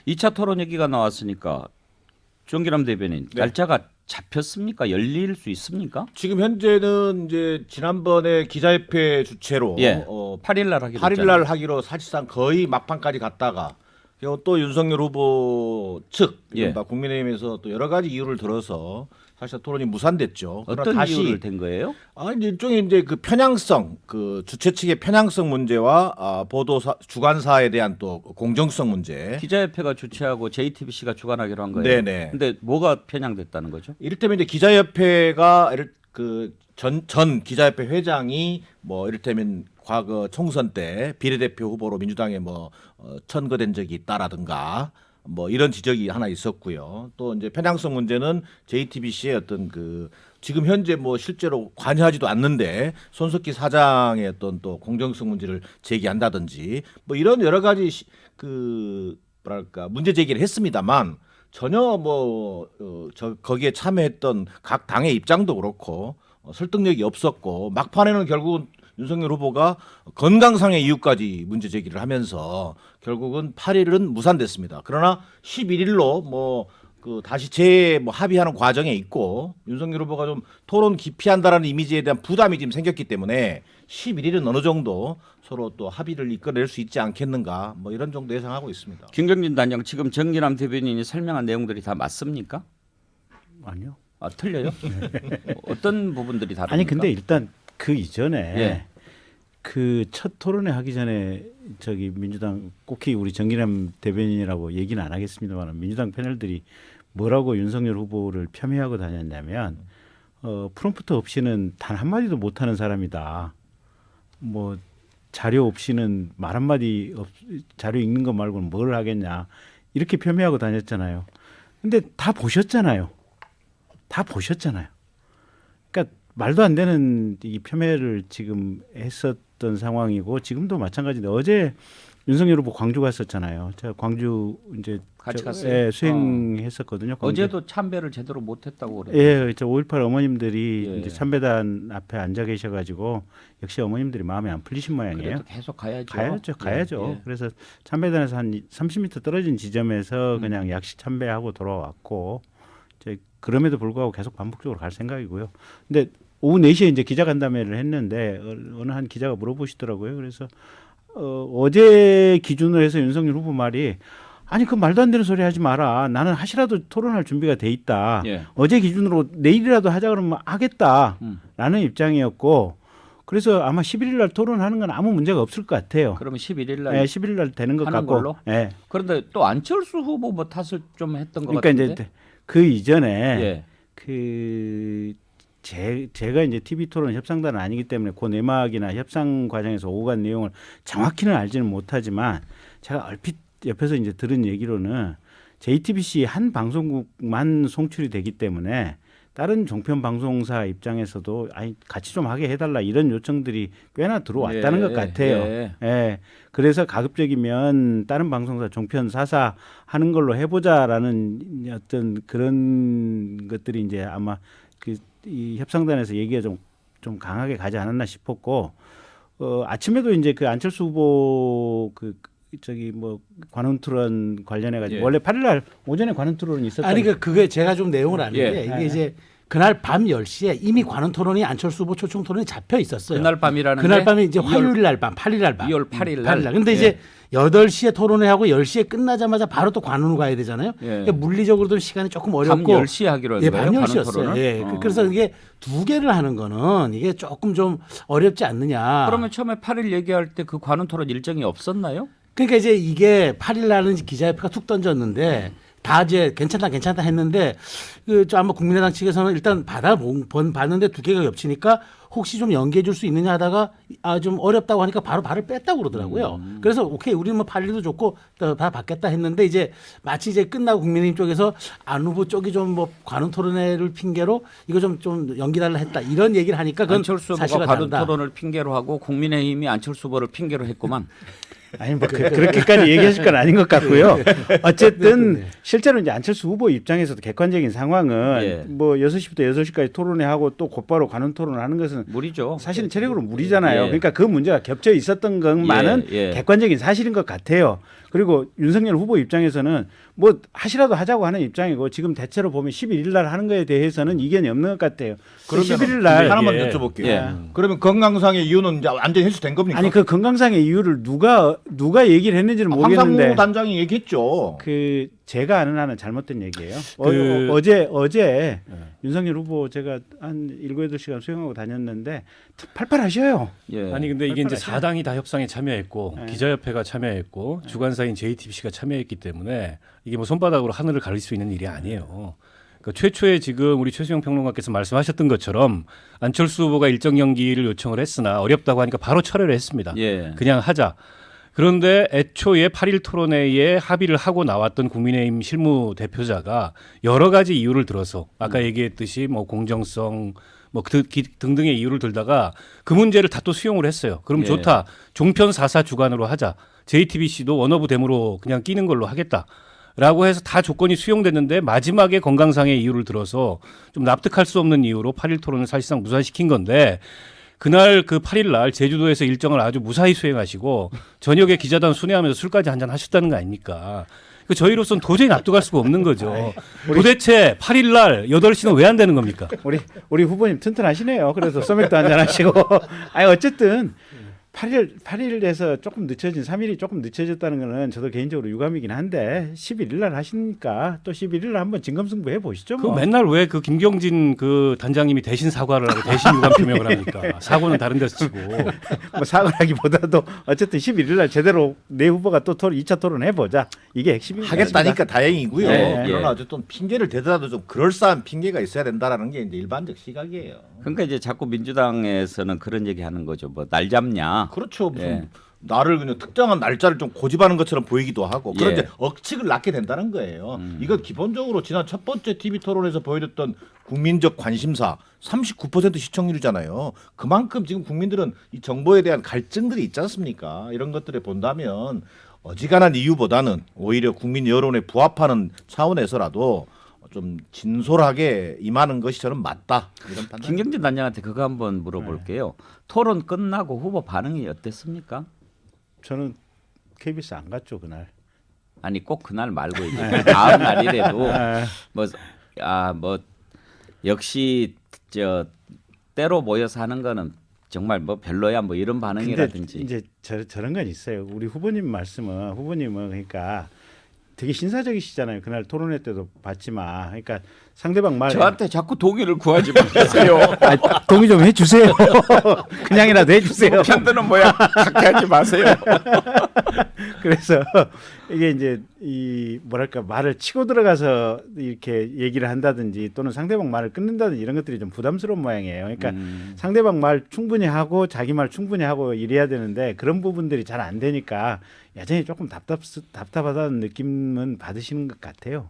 2차 토론 얘기가 나왔으니까 정기남 대변인 네. 날짜가 잡혔습니까? 열릴 수 있습니까? 지금 현재는 이제 지난번에 기자협회 주최로 예. 8일 날 하기로 8일 했잖아요. 날 하기로 사실상 거의 막판까지 갔다가 그리고 또 윤석열 후보 측 예. 이른바 국민의힘에서 또 여러 가지 이유를 들어서 사실 토론이 무산됐죠. 그러나 어떤 다시 이유를 된 거예요? 이제 일종의 이제 그 편향성, 그 주최 측의 편향성 문제와 보도사 주관사에 대한 또 공정성 문제. 기자협회가 주최하고 JTBC가 주관하기로 한 거예요. 네네. 근데 뭐가 편향됐다는 거죠? 이를테면 이제 기자협회가 전 기자협회 회장이 뭐 이를테면 과거 총선 때 비례대표 후보로 민주당에 천거된 적이 있다라든가 뭐 이런 지적이 하나 있었고요. 또 이제 편향성 문제는 JTBC의 어떤 지금 현재 실제로 관여하지도 않는데 손석희 사장의 어떤 또 공정성 문제를 제기한다든지 뭐 이런 여러 가지 뭐랄까 문제 제기를 했습니다만 전혀 거기에 참여했던 각 당의 입장도 그렇고 설득력이 없었고 막판에는 결국은 윤석열 후보가 건강상의 이유까지 문제 제기를 하면서 결국은 8일은 무산됐습니다. 그러나 11일로 다시 합의하는 과정에 있고 윤석열 후보가 좀 토론 기피한다라는 이미지에 대한 부담이 지금 생겼기 때문에 11일은 어느 정도 서로 또 합의를 이끌어낼 수 있지 않겠는가 이런 정도 예상하고 있습니다. 김경진 단장 지금 정기남 대변인이 설명한 내용들이 다 맞습니까? 아니요. 틀려요? 어떤 부분들이 다릅니까? 아니 근데 일단 그 이전에 예. 그 첫 토론회 하기 전에 민주당 꼭히 우리 정기남 대변인이라고 얘기는 안 하겠습니다만 민주당 패널들이 뭐라고 윤석열 후보를 폄훼하고 다녔냐면 프롬프트 없이는 단 한마디도 못하는 사람이다. 뭐 자료 없이는 말 한마디 자료 읽는 것 말고는 뭘 하겠냐 이렇게 폄훼하고 다녔잖아요. 근데 다 보셨잖아요. 그러니까 말도 안 되는 이 폄훼를 지금 했었던 상황이고 지금도 마찬가지인데 어제 윤석열 후보 광주 갔었잖아요. 제가 광주 이제 같이 갔어요? 수행했었거든요. 광주. 어제도 참배를 제대로 못했다고 그래요. 예, 저 5.18 어머님들이 예. 이제 참배단 앞에 앉아 계셔가지고 역시 어머님들이 마음에 안 풀리신 모양이에요. 그래도 계속 가야죠. 가야죠. 예. 그래서 참배단에서 한 30m 떨어진 지점에서 그냥 약식 참배하고 돌아왔고 이제 그럼에도 불구하고 계속 반복적으로 갈 생각이고요. 근데 오후 4시에 이제 기자간담회를 했는데 어느 한 기자가 물어보시더라고요. 그래서 어제 기준으로 해서 윤석열 후보 말이 아니 그 말도 안 되는 소리 하지 마라. 나는 하시라도 토론할 준비가 돼 있다. 예. 어제 기준으로 내일이라도 하자 그러면 하겠다라는 입장이었고 그래서 아마 11일 날 토론하는 건 아무 문제가 없을 것 같아요. 그러면 11일 날 네, 11일 날 되는 것 하는 같고. 걸로? 네. 그런데 또 안철수 후보 탓을 좀 했던 것 그러니까 같은데. 이제 그 이전에 예. 제가 이제 TV 토론 협상단은 아니기 때문에 그 내막이나 협상 과정에서 오고 간 내용을 정확히는 알지는 못하지만 제가 얼핏 옆에서 이제 들은 얘기로는 JTBC 한 방송국만 송출이 되기 때문에 다른 종편 방송사 입장에서도 아니 같이 좀 하게 해달라 이런 요청들이 꽤나 들어왔다는 것 같아요. 예. 그래서 가급적이면 다른 방송사 종편 사사 하는 걸로 해보자라는 어떤 그런 것들이 이제 아마 이 협상단에서 얘기가 좀 강하게 가지 않았나 싶었고 아침에도 이제 그 안철수 후보 관훈 토론 관련해 가지고 원래 8일날 오전에 관훈 토론이 있었던. 아니 그게 제가 좀 내용을 아는데 이게 이제 그날 밤 10시에 이미 관훈 토론이 안철수 후보 초청 토론이 잡혀 있었어요. 그날 밤이라는 그날 게 밤이 이제 화요일 날 밤, 8일 날 밤. 2월 8일 날. 근데 이제 8시에 토론회 하고 10시에 끝나자마자 바로 또 관훈을 가야 되잖아요. 그러니까 물리적으로도 시간이 조금 어렵고. 밤 10시에 하기로 한 거예요? 밤 관훈 10시였어요. 토론을? 예. 그래서 이게 두 개를 하는 거는 이게 조금 좀 어렵지 않느냐. 그러면 처음에 8일 얘기할 때 그 관훈 토론 일정이 없었나요? 그러니까 이제 이게 8일 날은 기자협회가 툭 던졌는데 다 이제 괜찮다 했는데 아마 국민의당 측에서는 일단 봤는데 두 개가 겹치니까 혹시 좀 연기해 줄 수 있느냐 하다가 좀 어렵다고 하니까 바로 발을 뺐다고 그러더라고요. 그래서 오케이 우리는 8일도 좋고 다 받겠다 했는데 이제 마치 이제 끝나고 국민의힘 쪽에서 안 후보 쪽이 좀 관훈 토론회를 핑계로 이거 좀 연기달라 했다 이런 얘기를 하니까 그건 안철수 후보가 사실과 관훈 다르다. 토론을 핑계로 하고 국민의힘이 안철수 후보를 핑계로 했구만. 아니 그렇게까지 얘기하실 건 아닌 것 같고요. 어쨌든 실제로 이제 안철수 후보 입장에서도 객관적인 상황은 6시부터 8시까지 토론회 하고 또 곧바로 관훈 토론을 하는 것은 무리죠. 사실은 체력으로 무리잖아요. 그러니까 그 문제가 겹쳐 있었던 것만은 객관적인 사실인 것 같아요. 그리고 윤석열 후보 입장에서는 뭐 하시라도 하자고 하는 입장이고 지금 대체로 보면 11일 날 하는 거에 대해서는 이견이 없는 것 같아요. 그러면 11일 날 하나만 예. 여쭤볼게요. 예. 그러면 건강상의 이유는 이제 완전히 해소된 겁니까? 아니 그 건강상의 이유를 누가 얘기를 했는지는 모르겠는데 황상무 단장이 얘기했죠. 그 제가 아는 한은 잘못된 얘기예요. 그- 어제 윤석열 후보 제가 한 7-8시간 수행하고 다녔는데 팔팔하셔요. 예. 아니 근데 이게 이제 팔팔하죠. 4당이 다 협상에 참여했고 네. 기자협회가 참여했고 주관사인 JTBC가 참여했기 때문에 이게 뭐 손바닥으로 하늘을 가릴 수 있는 일이 아니에요. 그러니까 최초에 지금 우리 최수영 평론가께서 말씀하셨던 것처럼 안철수 후보가 일정 연기를 요청을 했으나 어렵다고 하니까 바로 철회를 했습니다. 예. 그냥 하자. 그런데 애초에 8일 토론회에 합의를 하고 나왔던 국민의힘 실무 대표자가 여러 가지 이유를 들어서 아까 얘기했듯이 뭐 공정성 뭐 등등의 이유를 들다가 그 문제를 다 또 수용을 했어요. 그럼 예. 좋다. 종편 4사 주관으로 하자. JTBC도 원어부댐으로 그냥 끼는 걸로 하겠다. 라고 해서 다 조건이 수용됐는데 마지막에 건강상의 이유를 들어서 좀 납득할 수 없는 이유로 8일 토론을 사실상 무산시킨 건데 그날 그 8일 날 제주도에서 일정을 아주 무사히 수행하시고 저녁에 기자단 순회하면서 술까지 한잔 하셨다는 거 아닙니까? 그 저희로서는 도저히 납득할 수가 없는 거죠. 도대체 8일 날 8시는 왜 안 되는 겁니까? 우리 후보님 튼튼하시네요. 그래서 소맥도 한잔 하시고. 아니 어쨌든 8일에서 조금 늦춰진 3일이 조금 늦춰졌다는 거는 저도 개인적으로 유감이긴 한데 11일 날 하시니까 또 11일 날 한번 진검승부 해 보시죠. 그 뭐. 맨날 왜 그 김경진 그 단장님이 대신 사과를 하고 대신 유감 표명을 합니까? 사고는 다른 데서 치고. 뭐 사과라기보다도 어쨌든 11일 날 제대로 내 후보가 또 2차 토론 해 보자. 이게 핵심입니다. 하겠다니까 다행이고요. 예, 그러나 예. 어쨌든 핑계를 대더라도 좀 그럴싸한 핑계가 있어야 된다라는 게 이제 일반적 시각이에요. 그러니까 이제 자꾸 민주당에서는 그런 얘기 하는 거죠. 뭐 날 잡냐. 그렇죠. 무슨 예. 나를 그냥 특정한 날짜를 좀 고집하는 것처럼 보이기도 하고 그런데 예. 억측을 낳게 된다는 거예요. 이건 기본적으로 지난 첫 번째 TV 토론에서 보여줬던 국민적 관심사 39% 시청률이잖아요. 그만큼 지금 국민들은 이 정보에 대한 갈증들이 있지 않습니까? 이런 것들을 본다면 어지간한 이유보다는 오히려 국민 여론에 부합하는 차원에서라도 좀 진솔하게 임하는 것이 저는 맞다 이런 판단. 김경진 단장한테 그거 한번 물어볼게요. 토론 끝나고 후보 반응이 어땠습니까? 저는 KBS 안 갔죠 그날. 아니 꼭 그날 말고 이제 다음 날이라도 뭐 역시 저 때로 모여서 하는 거는 정말 뭐 별로야 뭐 이런 근데 반응이라든지. 이제 저런 건 있어요. 우리 후보님은 그러니까 되게 신사적이시잖아요. 그날 토론회 때도 봤지만, 그러니까 상대방 말 저한테 자꾸 동의를 구하지 마세요. 동의 좀 해주세요. 그냥이라도 해주세요. 편드는 뭐야? 그렇게 하지 마세요. 그래서 이게 이제 이 뭐랄까 말을 치고 들어가서 이렇게 얘기를 한다든지 또는 상대방 말을 끊는다든지 이런 것들이 좀 부담스러운 모양이에요. 그러니까 상대방 말 충분히 하고 자기 말 충분히 하고 이래야 되는데 그런 부분들이 잘 안 되니까 여전히 조금 답답하다는 느낌은 받으시는 것 같아요.